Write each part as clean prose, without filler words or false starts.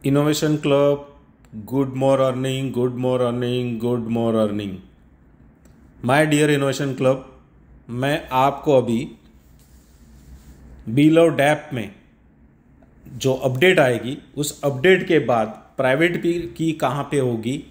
Innovation club, good morning, good morning, good morning. My dear innovation club, मैं आपको अभी below dab में जो update आएगी उस अपडेट के बाद प्राइवेट की कहाँ पे होगी,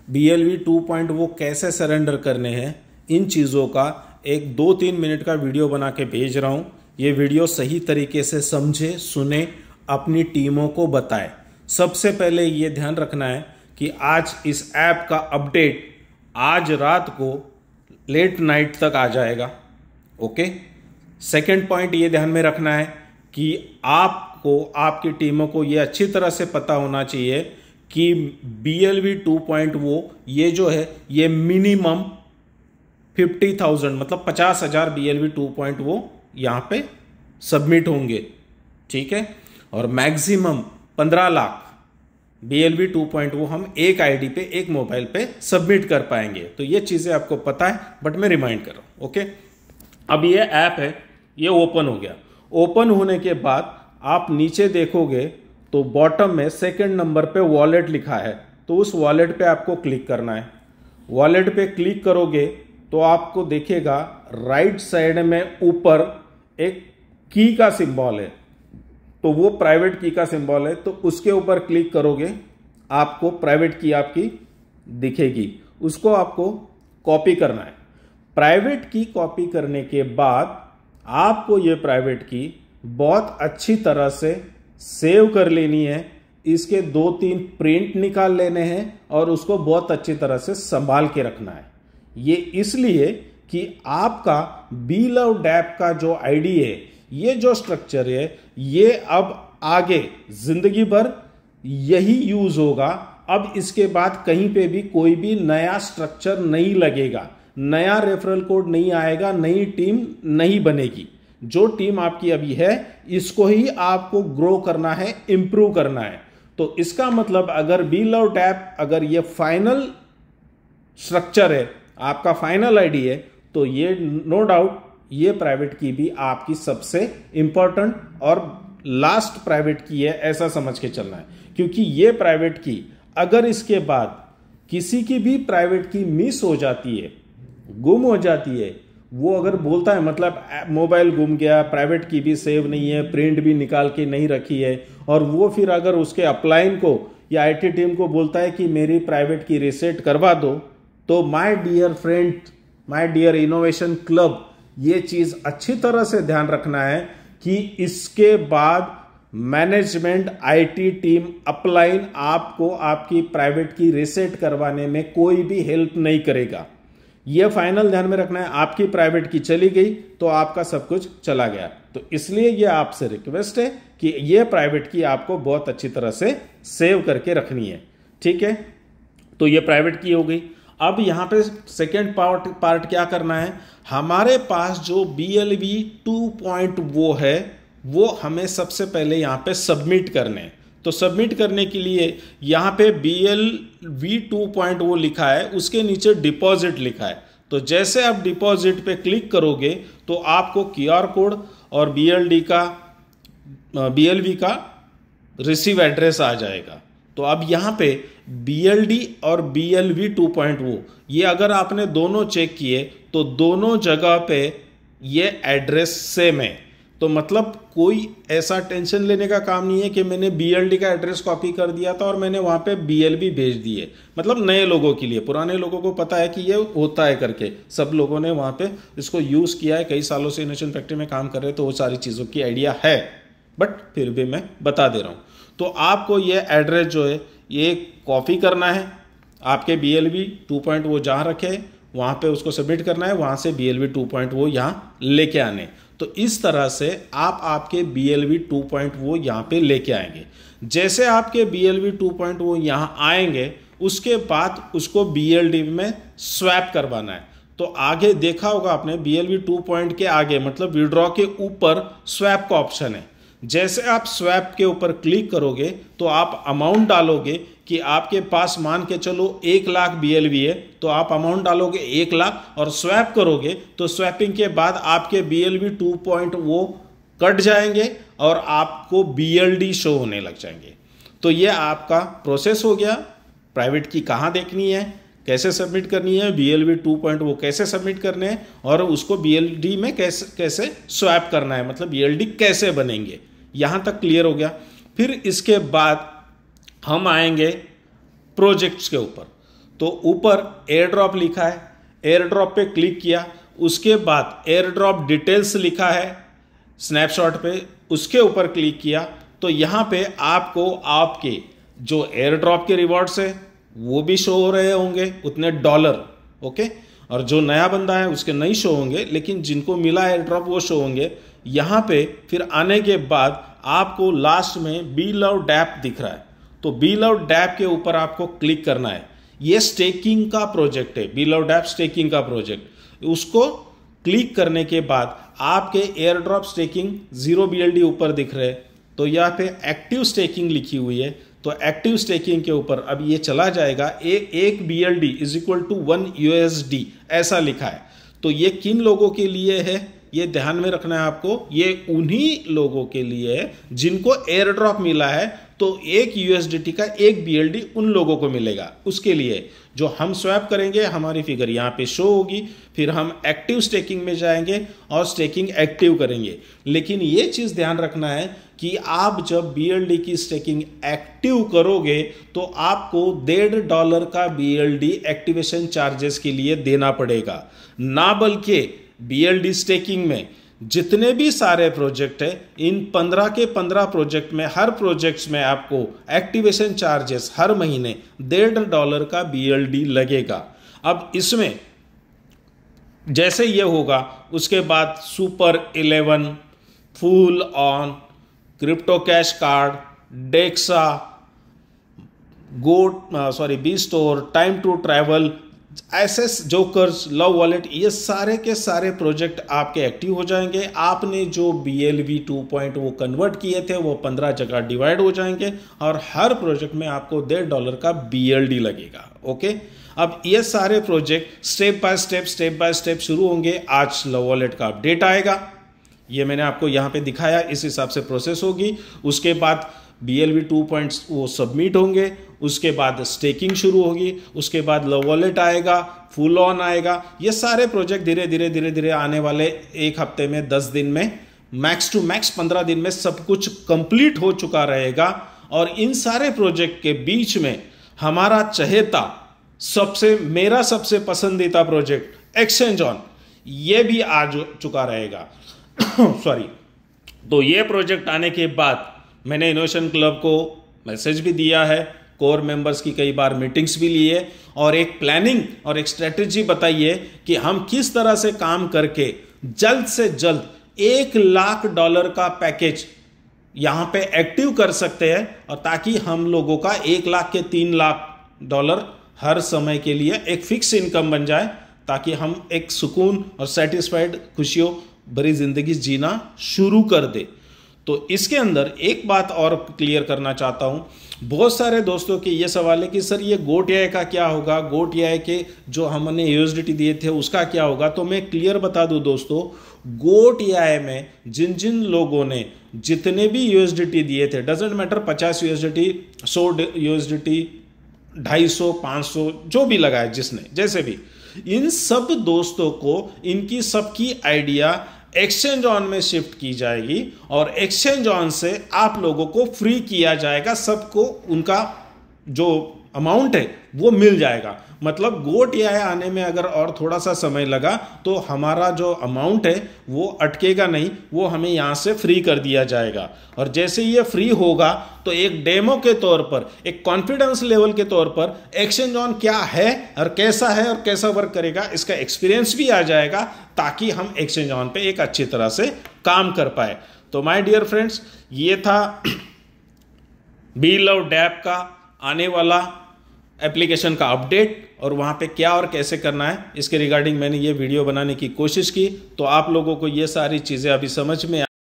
BLV 2 वो कैसे सरेंडर करने हैं, इन चीज़ों का एक 2-3 मिनट का वीडियो बना के भेज रहा हूँ। ये वीडियो सही तरीके से समझे, सुने, अपनी टीमों को बताए। सबसे पहले ये ध्यान रखना है कि आज इस ऐप का अपडेट आज रात को लेट नाइट तक आ जाएगा। ओके। सेकंड पॉइंट ये ध्यान में रखना है कि आपको, आपकी टीमों को ये अच्छी तरह से पता होना चाहिए कि BLV 2 वो ये जो है ये मिनिमम 50,000 मतलब 50,000 BLV 2 वो यहाँ पे सबमिट होंगे, ठीक है। और मैक्सिमम 15 लाख BLV 2 वो हम एक आईडी पे, एक मोबाइल पे सबमिट कर पाएंगे। तो ये चीज़ें आपको पता है, बट मैं रिमाइंड कर रहा हूँ। ओके। अब ये ऐप है, ये ओपन हो गया। ओपन होने के बाद आप नीचे देखोगे तो बॉटम में सेकंड नंबर पे वॉलेट लिखा है, तो उस वॉलेट पे आपको क्लिक करना है। वॉलेट पे क्लिक करोगे तो आपको दिखेगा राइट साइड में ऊपर एक की का सिंबल है, तो वो प्राइवेट की का सिंबल है, तो उसके ऊपर क्लिक करोगे आपको प्राइवेट की आपकी दिखेगी। उसको आपको कॉपी करना है। प्राइवेट की कॉपी करने के बाद आपको ये प्राइवेट की बहुत अच्छी तरह से सेव कर लेनी है। इसके 2-3 प्रिंट निकाल लेने हैं और उसको बहुत अच्छी तरह से संभाल के रखना है। ये इसलिए कि आपका BLOVEDApp का जो आईडी है, ये जो स्ट्रक्चर है, ये अब आगे जिंदगी भर यही यूज होगा। अब इसके बाद कहीं पे भी कोई भी नया स्ट्रक्चर नहीं लगेगा, नया रेफरल कोड नहीं आएगा, नई टीम नहीं बनेगी। जो टीम आपकी अभी है इसको ही आपको ग्रो करना है, इंप्रूव करना है। तो इसका मतलब अगर BLOVEDApp अगर ये फाइनल स्ट्रक्चर है, आपका फाइनल आईडी है, तो ये नो डाउट ये प्राइवेट की भी आपकी सबसे इंपॉर्टेंट और लास्ट प्राइवेट की है, ऐसा समझ के चलना है। क्योंकि ये प्राइवेट की अगर इसके बाद किसी की भी प्राइवेट की मिस हो जाती है, गुम हो जाती है, वो अगर बोलता है मतलब मोबाइल गुम गया, प्राइवेट की भी सेव नहीं है, प्रिंट भी निकाल के नहीं रखी है, और वो फिर अगर उसके अपलाइन को या IT टीम को बोलता है कि मेरी प्राइवेट की रीसेट करवा दो, तो my dear friend, my dear innovation club, ये चीज अच्छी तरह से ध्यान रखना है कि इसके बाद मैनेजमेंट, IT टीम, अपलाइन आपको आपकी प्राइवेट की रीसेट करवाने में कोई भी हेल्प नहीं करेगा। यह फाइनल ध्यान में रखना है। आपकी प्राइवेट की चली गई तो आपका सब कुछ चला गया। तो इसलिए यह आपसे रिक्वेस्ट है कि यह प्राइवेट की आपको बहुत अच्छी तरह से सेव करके रखनी है, ठीक है। तो यह प्राइवेट की हो गई। अब यहां पे सेकेंड पार्ट क्या करना है, हमारे पास जो BLV 2 वो है, वो हमें सबसे पहले यहां पे सबमिट करने हैं। तो सबमिट करने के लिए यहां पे BLV 2 वो लिखा है, उसके नीचे डिपॉजिट लिखा है। तो जैसे आप डिपॉजिट पे क्लिक करोगे तो आपको QR कोड और BLV का रिसीव एड्रेस आ जाएगा। तो अब यहाँ पे BLD और BLV 2 वो ये अगर आपने दोनों चेक किए तो दोनों जगह पे ये एड्रेस सेम है। तो मतलब कोई ऐसा टेंशन लेने का काम नहीं है कि मैंने BLD का एड्रेस कॉपी कर दिया था और मैंने वहाँ पे BLV भेज दिए। मतलब नए लोगों के लिए, पुराने लोगों को पता है कि ये होता है करके, सब लोगों ने वहाँ पे इसको यूज़ किया है, कई सालों से इनोवेशन फैक्ट्री में काम कर रहे हैं, तो वो सारी चीज़ों की आइडिया है, बट फिर भी मैं बता दे रहा हूँ। तो आपको ये एड्रेस जो है ये कॉपी करना है, आपके BLV 2 वो जहाँ रखे वहाँ पे उसको सबमिट करना है, वहाँ से BLV 2 वो यहाँ लेके आने। तो इस तरह से आप आपके BLV 2 वो यहाँ पे लेके आएंगे। जैसे आपके BLV 2 वो यहाँ आएंगे, उसके बाद उसको BLD में स्वैप करवाना है। तो आगे देखा होगा आपने BLV 2 के आगे मतलब विड्रॉ के ऊपर स्वैप का ऑप्शन है। जैसे आप स्वैप के ऊपर क्लिक करोगे तो आप अमाउंट डालोगे कि आपके पास मान के चलो 1 लाख BLV है, तो आप अमाउंट डालोगे 1 लाख और स्वैप करोगे तो स्वैपिंग के बाद आपके BLV 2 वो कट जाएंगे और आपको BLD शो होने लग जाएंगे। तो ये आपका प्रोसेस हो गया। प्राइवेट की कहाँ देखनी है, कैसे सबमिट करनी है, BLV 2.0 वो कैसे सबमिट करने हैं, और उसको BLD में कैसे स्वैप करना है, मतलब BLD कैसे बनेंगे, यहाँ तक क्लियर हो गया। फिर इसके बाद हम आएंगे प्रोजेक्ट्स के ऊपर। तो ऊपर एयर ड्रॉप लिखा है, एयर ड्रॉप पे क्लिक किया, उसके बाद एयर ड्रॉप डिटेल्स लिखा है स्नैपशॉट पे, उसके ऊपर क्लिक किया तो यहाँ पे आपको आपके जो एयर ड्रॉप के रिवॉर्ड्स है वो भी शो हो रहे होंगे, उतने $, ओके। और जो नया बंदा है उसके नहीं शो होंगे, लेकिन जिनको मिला एयर ड्रॉप वो शो होंगे। यहाँ पे फिर आने के बाद आपको लास्ट में बी लव डैप दिख रहा है, तो बी लव डैप के ऊपर आपको क्लिक करना है। ये स्टेकिंग का प्रोजेक्ट है, बी लव डैप स्टेकिंग का प्रोजेक्ट। उसको क्लिक करने के बाद आपके एयर ड्रॉप स्टेकिंग 0 BLD ऊपर दिख रहे हैं, तो यहाँ पे एक्टिव स्टेकिंग लिखी हुई है, तो एक्टिव स्टेकिंग के ऊपर अब ये चला जाएगा। एक BLD is equal to 1 USD ऐसा लिखा है। तो ये किन लोगों के लिए है ये ध्यान में रखना है आपको, ये उन्हीं लोगों के लिए है जिनको एयर ड्रॉप मिला है, तो 1 USDT का 1 BLD उन लोगों को मिलेगा। उसके लिए जो हम स्वैप करेंगे हमारी फिगर यहाँ पे शो होगी, फिर हम एक्टिव स्टेकिंग में जाएंगे और स्टेकिंग एक्टिव करेंगे। लेकिन ये चीज़ ध्यान रखना है कि आप जब BLD की स्टेकिंग एक्टिव करोगे तो आपको $1.5 का BLD एक्टिवेशन चार्जेस के लिए देना पड़ेगा, ना बल्कि BLD स्टेकिंग में जितने भी सारे प्रोजेक्ट है, इन 15 के 15 प्रोजेक्ट में हर प्रोजेक्ट्स में आपको एक्टिवेशन चार्जेस हर महीने $1.5 का BLD लगेगा। अब इसमें जैसे ये होगा उसके बाद Super 11, Full On, Crypto Cash Card, Dexa, B Store, Time To Travel, SS Jokers, Love Wallet, ये सारे के सारे प्रोजेक्ट आपके एक्टिव हो जाएंगे। आपने जो BLV 2.0 वो कन्वर्ट किए थे वो 15 जगह डिवाइड हो जाएंगे और हर प्रोजेक्ट में आपको $1.5 का BLD लगेगा, ओके। अब ये सारे प्रोजेक्ट स्टेप बाय स्टेप शुरू होंगे। आज लव वॉलेट का अपडेट आएगा, ये मैंने आपको यहाँ पे दिखाया, इस हिसाब से प्रोसेस होगी। उसके बाद BLV 2.0 वो सबमिट होंगे, उसके बाद स्टेकिंग शुरू होगी, उसके बाद लव वॉलेट आएगा, फुल ऑन आएगा। ये सारे प्रोजेक्ट धीरे धीरे आने वाले 1 हफ्ते में, 10 दिन में, मैक्स टू मैक्स 15 दिन में सब कुछ कंप्लीट हो चुका रहेगा। और इन सारे प्रोजेक्ट के बीच में हमारा चहेता मेरा सबसे पसंदीदा प्रोजेक्ट एक्सचेंज ऑन, ये भी आ चुका रहेगा सॉरी। तो ये प्रोजेक्ट आने के बाद मैंने इनोवेशन क्लब को मैसेज भी दिया है, कोर मेंबर्स की कई बार मीटिंग्स भी ली है और एक प्लानिंग और एक स्ट्रेटेजी बताई है कि हम किस तरह से काम करके जल्द से जल्द $1 लाख का पैकेज यहां पे एक्टिव कर सकते हैं, और ताकि हम लोगों का 1 लाख के $3 लाख हर समय के लिए एक फिक्स इनकम बन जाए, ताकि हम एक सुकून और सेटिस्फाइड खुशियों भरी जिंदगी जीना शुरू कर दे। तो इसके अंदर एक बात और क्लियर करना चाहता हूं, बहुत सारे दोस्तों के ये सवाल है कि सर ये गोट AI का क्या होगा, गोट AI के जो हमने USDT दिए थे उसका क्या होगा। तो मैं क्लियर बता दूं दोस्तों, गोट AI में जिन जिन लोगों ने जितने भी USDT दिए थे, डजेंट मैटर 50 USDT, 100 USDT, 250, 500 जो भी लगाए जिसने, जैसे भी, इन सब दोस्तों को इनकी सबकी आइडिया एक्सचेंज ऑन में शिफ्ट की जाएगी और एक्सचेंज ऑन से आप लोगों को फ्री किया जाएगा, सबको उनका जो अमाउंट है वो मिल जाएगा। मतलब गोट AI आने में अगर और थोड़ा सा समय लगा तो हमारा जो अमाउंट है वो अटकेगा नहीं, वो हमें यहाँ से फ्री कर दिया जाएगा। और जैसे ये फ्री होगा तो एक डेमो के तौर पर, एक कॉन्फिडेंस लेवल के तौर पर एक्सचेंज ऑन क्या है और कैसा वर्क करेगा इसका एक्सपीरियंस भी आ जाएगा, ताकि हम एक्सचेंज ऑन पे एक अच्छी तरह से काम कर पाए। तो माय डियर फ्रेंड्स, ये था बी लव डैप का आने वाला एप्लीकेशन का अपडेट, और वहाँ पे क्या और कैसे करना है इसके रिगार्डिंग मैंने ये वीडियो बनाने की कोशिश की। तो आप लोगों को ये सारी चीज़ें अभी समझ में